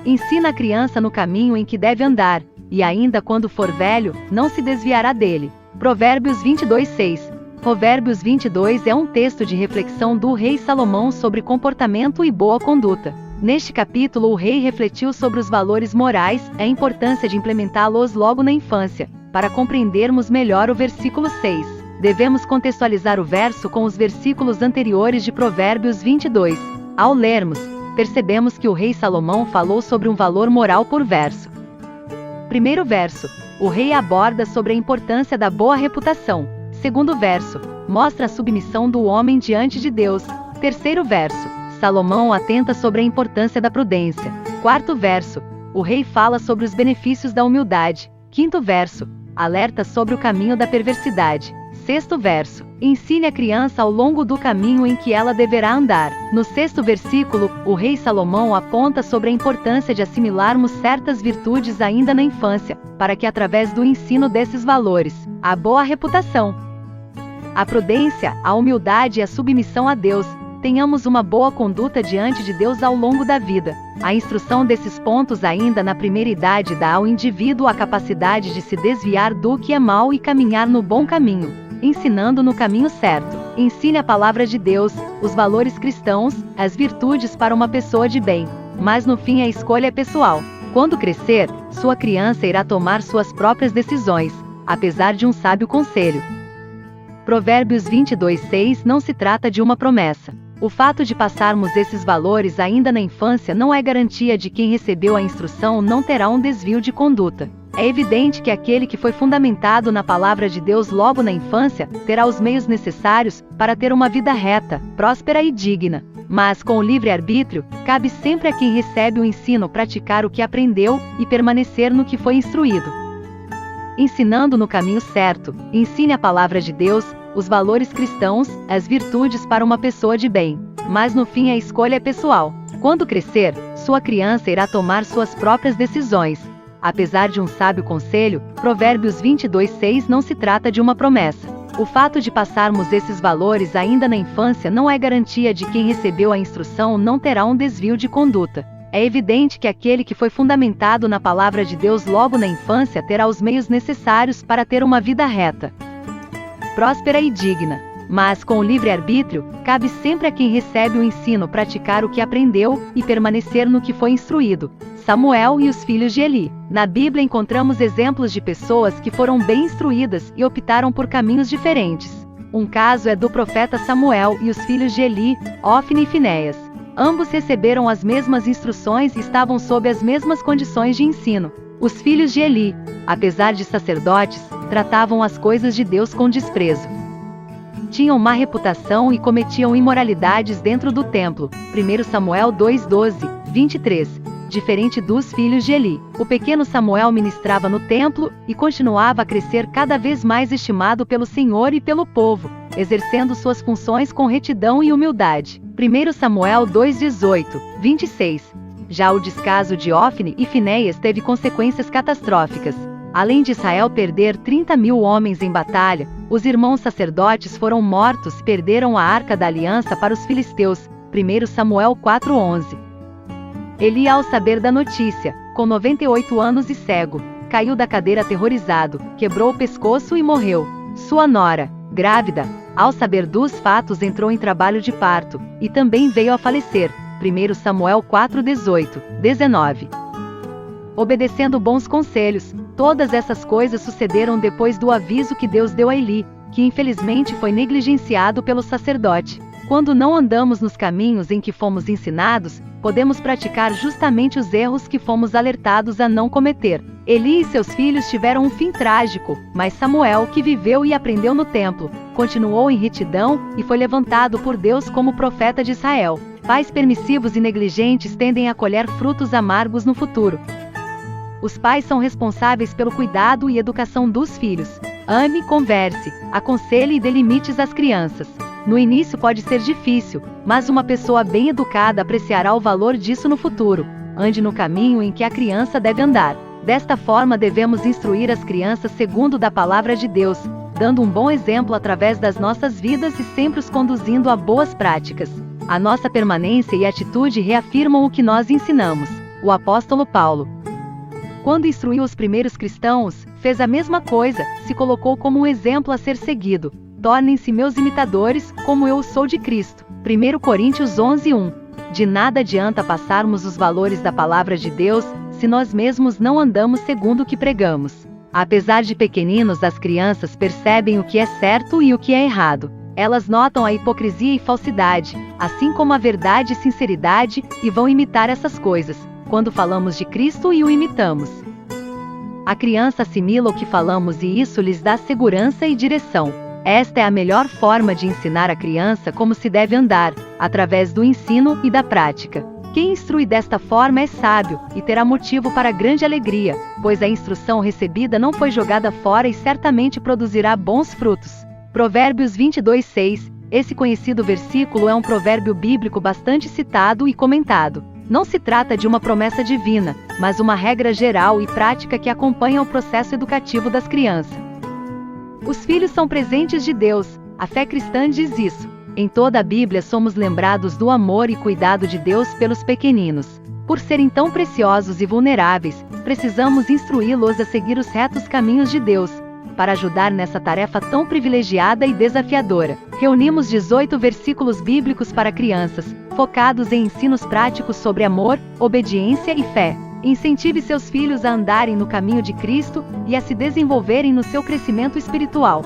Ensina a criança no caminho em que deve andar, e ainda quando for velho, não se desviará dele. Provérbios 22:6. Provérbios 22 é um texto de reflexão do rei Salomão sobre comportamento e boa conduta. Neste capítulo o rei refletiu sobre os valores morais e a importância de implementá-los logo na infância. Para compreendermos melhor o versículo 6, devemos contextualizar o verso com os versículos anteriores de Provérbios 22. Ao lermos, percebemos que o rei Salomão falou sobre um valor moral por verso. Primeiro verso, o rei aborda sobre a importância da boa reputação. Segundo verso, mostra a submissão do homem diante de Deus. Terceiro verso, Salomão atenta sobre a importância da prudência. Quarto verso, o rei fala sobre os benefícios da humildade. Quinto verso, alerta sobre o caminho da perversidade. Sexto verso, ensine a criança ao longo do caminho em que ela deverá andar. No sexto versículo, o rei Salomão aponta sobre a importância de assimilarmos certas virtudes ainda na infância, para que através do ensino desses valores, a boa reputação, a prudência, a humildade e a submissão a Deus, tenhamos uma boa conduta diante de Deus ao longo da vida. A instrução desses pontos ainda na primeira idade dá ao indivíduo a capacidade de se desviar do que é mal e caminhar no bom caminho, ensinando no caminho certo. Ensine a palavra de Deus, os valores cristãos, as virtudes para uma pessoa de bem, mas no fim a escolha é pessoal. Quando crescer, sua criança irá tomar suas próprias decisões, apesar de um sábio conselho. Provérbios 22:6 não se trata de uma promessa. O fato de passarmos esses valores ainda na infância não é garantia de que quem recebeu a instrução não terá um desvio de conduta. É evidente que aquele que foi fundamentado na palavra de Deus logo na infância, terá os meios necessários para ter uma vida reta, próspera e digna. Mas com o livre-arbítrio, cabe sempre a quem recebe o ensino praticar o que aprendeu e permanecer no que foi instruído. Ensinando no caminho certo, ensine a palavra de Deus, os valores cristãos, as virtudes para uma pessoa de bem. Mas no fim a escolha é pessoal. Quando crescer, sua criança irá tomar suas próprias decisões. Apesar de um sábio conselho, Provérbios 22:6 não se trata de uma promessa. O fato de passarmos esses valores ainda na infância não é garantia de que quem recebeu a instrução não terá um desvio de conduta. É evidente que aquele que foi fundamentado na palavra de Deus logo na infância terá os meios necessários para ter uma vida reta, próspera e digna. Mas com o livre-arbítrio, cabe sempre a quem recebe o ensino praticar o que aprendeu e permanecer no que foi instruído. Samuel e os filhos de Eli. Na Bíblia encontramos exemplos de pessoas que foram bem instruídas e optaram por caminhos diferentes. Um caso é do profeta Samuel e os filhos de Eli, Ofni e Finéias. Ambos receberam as mesmas instruções e estavam sob as mesmas condições de ensino. Os filhos de Eli, apesar de sacerdotes, tratavam as coisas de Deus com desprezo. Tinham má reputação e cometiam imoralidades dentro do templo. 1 Samuel 2:12, 23. Diferente dos filhos de Eli, o pequeno Samuel ministrava no templo e continuava a crescer cada vez mais estimado pelo Senhor e pelo povo, exercendo suas funções com retidão e humildade. 1 Samuel 2:18, 26. Já o descaso de Ofni e Finéias teve consequências catastróficas. Além de Israel perder 30.000 homens em batalha, os irmãos sacerdotes foram mortos e perderam a arca da aliança para os filisteus. 1 Samuel 4:11. Eli, ao saber da notícia, com 98 anos e cego, caiu da cadeira aterrorizado, quebrou o pescoço e morreu. Sua nora, grávida, ao saber dos fatos entrou em trabalho de parto, e também veio a falecer. 1 Samuel 4:18, 19. Obedecendo bons conselhos, todas essas coisas sucederam depois do aviso que Deus deu a Eli, que infelizmente foi negligenciado pelo sacerdote. Quando não andamos nos caminhos em que fomos ensinados, podemos praticar justamente os erros que fomos alertados a não cometer. Eli e seus filhos tiveram um fim trágico, mas Samuel, que viveu e aprendeu no templo, continuou em retidão e foi levantado por Deus como profeta de Israel. Pais permissivos e negligentes tendem a colher frutos amargos no futuro. Os pais são responsáveis pelo cuidado e educação dos filhos. Ame, converse, aconselhe e dê limites às crianças. No início pode ser difícil, mas uma pessoa bem educada apreciará o valor disso no futuro. Ande no caminho em que a criança deve andar. Desta forma devemos instruir as crianças segundo da palavra de Deus, dando um bom exemplo através das nossas vidas e sempre os conduzindo a boas práticas. A nossa permanência e atitude reafirmam o que nós ensinamos. O apóstolo Paulo, quando instruiu os primeiros cristãos, fez a mesma coisa, se colocou como um exemplo a ser seguido. Tornem-se meus imitadores, como eu sou de Cristo. 1 Coríntios 11:1. De nada adianta passarmos os valores da palavra de Deus, se nós mesmos não andamos segundo o que pregamos. Apesar de pequeninos, as crianças percebem o que é certo e o que é errado. Elas notam a hipocrisia e falsidade, assim como a verdade e sinceridade, e vão imitar essas coisas, quando falamos de Cristo e o imitamos. A criança assimila o que falamos e isso lhes dá segurança e direção. Esta é a melhor forma de ensinar a criança como se deve andar, através do ensino e da prática. Quem instrui desta forma é sábio, e terá motivo para grande alegria, pois a instrução recebida não foi jogada fora e certamente produzirá bons frutos. Provérbios 22:6. Esse conhecido versículo é um provérbio bíblico bastante citado e comentado. Não se trata de uma promessa divina, mas uma regra geral e prática que acompanha o processo educativo das crianças. Os filhos são presentes de Deus, a fé cristã diz isso. Em toda a Bíblia somos lembrados do amor e cuidado de Deus pelos pequeninos. Por serem tão preciosos e vulneráveis, precisamos instruí-los a seguir os retos caminhos de Deus. Para ajudar nessa tarefa tão privilegiada e desafiadora, reunimos 18 versículos bíblicos para crianças, focados em ensinos práticos sobre amor, obediência e fé. Incentive seus filhos a andarem no caminho de Cristo e a se desenvolverem no seu crescimento espiritual.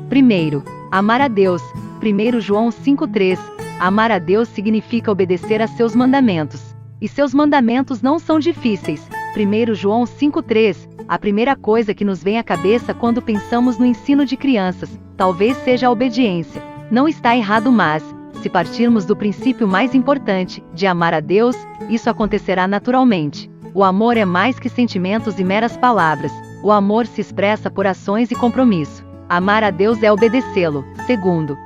Primeiro, amar a Deus. 1 João 5:3. Amar a Deus significa obedecer a seus mandamentos. E seus mandamentos não são difíceis. 1 João 5:3. A primeira coisa que nos vem à cabeça quando pensamos no ensino de crianças, talvez seja a obediência. Não está errado, mas, se partirmos do princípio mais importante, de amar a Deus, isso acontecerá naturalmente. O amor é mais que sentimentos e meras palavras. O amor se expressa por ações e compromisso. Amar a Deus é obedecê-lo. Segundo,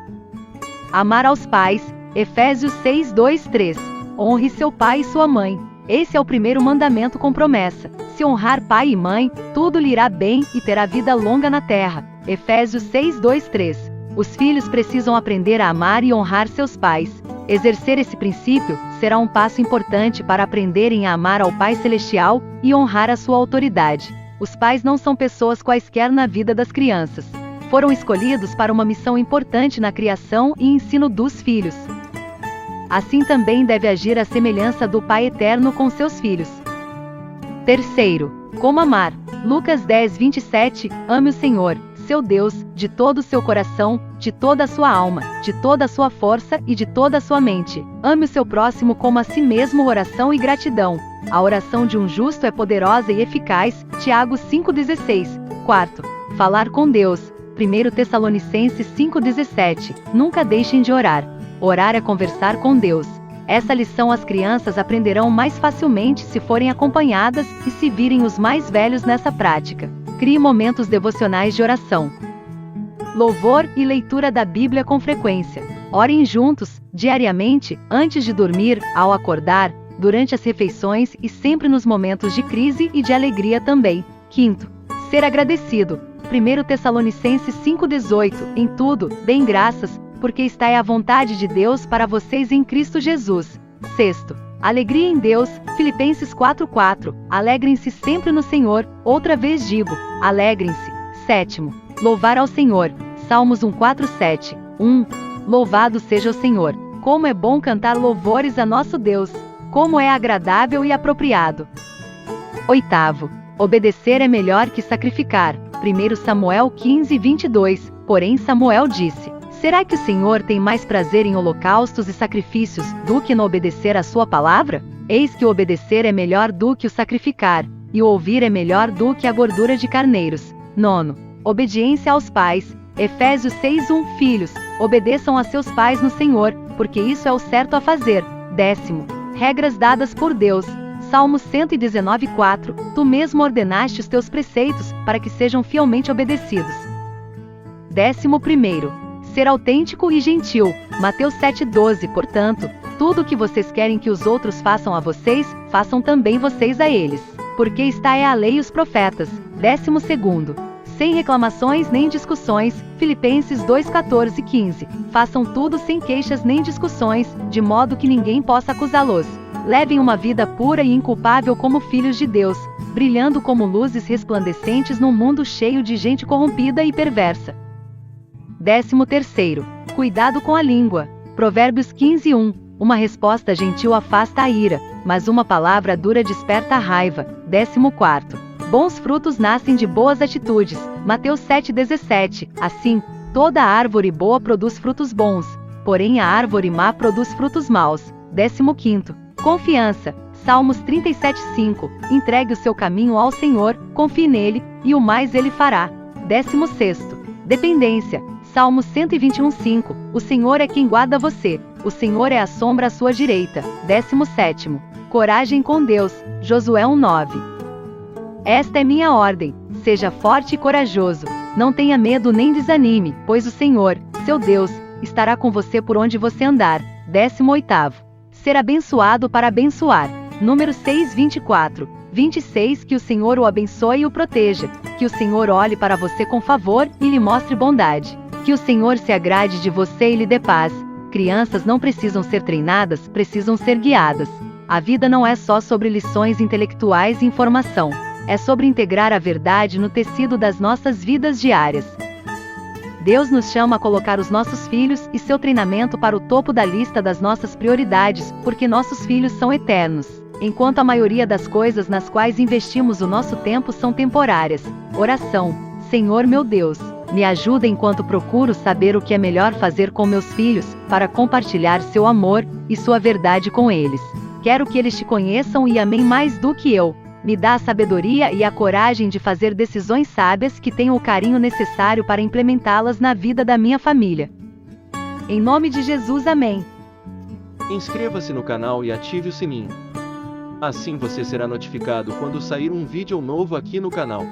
amar aos pais. Efésios 6:2-3. Honre seu pai e sua mãe. Esse é o primeiro mandamento com promessa. Se honrar pai e mãe, tudo lhe irá bem e terá vida longa na terra. Efésios 6:2-3. Os filhos precisam aprender a amar e honrar seus pais. Exercer esse princípio será um passo importante para aprenderem a amar ao Pai Celestial e honrar a sua autoridade. Os pais não são pessoas quaisquer na vida das crianças. Foram escolhidos para uma missão importante na criação e ensino dos filhos. Assim também deve agir a semelhança do Pai Eterno com seus filhos. Terceiro, como amar. Lucas 10:27. Ame o Senhor, seu Deus, de todo o seu coração, de toda a sua alma, de toda a sua força e de toda a sua mente. Ame o seu próximo como a si mesmo. Oração e gratidão. A oração de um justo é poderosa e eficaz. Tiago 5:16. Quarto, falar com Deus. 1 Tessalonicenses 5:17. Nunca deixem de orar. Orar é conversar com Deus. Essa lição as crianças aprenderão mais facilmente se forem acompanhadas e se virem os mais velhos nessa prática. Crie momentos devocionais de oração. Louvor e leitura da Bíblia com frequência. Orem juntos, diariamente, antes de dormir, ao acordar, durante as refeições e sempre nos momentos de crise e de alegria também. Quinto, ser agradecido. 1 Tessalonicenses 5:18. Em tudo, deem graças, porque esta é a vontade de Deus para vocês em Cristo Jesus. Sexto, alegria em Deus. Filipenses 4:4. Alegrem-se sempre no Senhor. Outra vez digo, alegrem-se. Sétimo, louvar ao Senhor. Salmos 1:4-7. 1. Louvado seja o Senhor. Como é bom cantar louvores a nosso Deus. Como é agradável e apropriado. Oitavo, obedecer é melhor que sacrificar. 1 Samuel 15:22. Porém Samuel disse: será que o Senhor tem mais prazer em holocaustos e sacrifícios do que no obedecer à sua palavra? Eis que o obedecer é melhor do que o sacrificar, e o ouvir é melhor do que a gordura de carneiros. Nono, obediência aos pais. Efésios 6:1. Filhos, obedeçam a seus pais no Senhor, porque isso é o certo a fazer. Décimo, regras dadas por Deus. Salmos 119:4. Tu mesmo ordenaste os teus preceitos, para que sejam fielmente obedecidos. 11º, ser autêntico e gentil. Mateus 7:12. Portanto, tudo o que vocês querem que os outros façam a vocês, façam também vocês a eles. Porque esta é a lei e os profetas. 12º, sem reclamações nem discussões. Filipenses 2:14-15. Façam tudo sem queixas nem discussões, de modo que ninguém possa acusá-los. Levem uma vida pura e inculpável como filhos de Deus, brilhando como luzes resplandecentes num mundo cheio de gente corrompida e perversa. 13º. Cuidado com a língua. Provérbios 15:1. Uma resposta gentil afasta a ira, mas uma palavra dura desperta a raiva. 14º. Bons frutos nascem de boas atitudes. Mateus 7:17. Assim, toda árvore boa produz frutos bons, porém a árvore má produz frutos maus. 15º. Confiança. Salmos 37:5. Entregue o seu caminho ao Senhor, confie nele, e o mais ele fará. 16º. Dependência. Salmos 121:5. O Senhor é quem guarda você, o Senhor é a sombra à sua direita. 17º. Coragem com Deus. Josué 1:9. Esta é minha ordem: seja forte e corajoso, não tenha medo nem desanime, pois o Senhor, seu Deus, estará com você por onde você andar. 18º. Ser abençoado para abençoar. Números 6:24. 26. Que o Senhor o abençoe e o proteja, que o Senhor olhe para você com favor e lhe mostre bondade, que o Senhor se agrade de você e lhe dê paz. Crianças não precisam ser treinadas, precisam ser guiadas. A vida não é só sobre lições intelectuais e informação, é sobre integrar a verdade no tecido das nossas vidas diárias. Deus nos chama a colocar os nossos filhos e seu treinamento para o topo da lista das nossas prioridades, porque nossos filhos são eternos, enquanto a maioria das coisas nas quais investimos o nosso tempo são temporárias. Oração. Senhor meu Deus, me ajuda enquanto procuro saber o que é melhor fazer com meus filhos, para compartilhar seu amor e sua verdade com eles. Quero que eles te conheçam e amem mais do que eu. Me dá a sabedoria e a coragem de fazer decisões sábias que tenham o carinho necessário para implementá-las na vida da minha família. Em nome de Jesus, amém. Inscreva-se no canal e ative o sininho. Assim você será notificado quando sair um vídeo novo aqui no canal.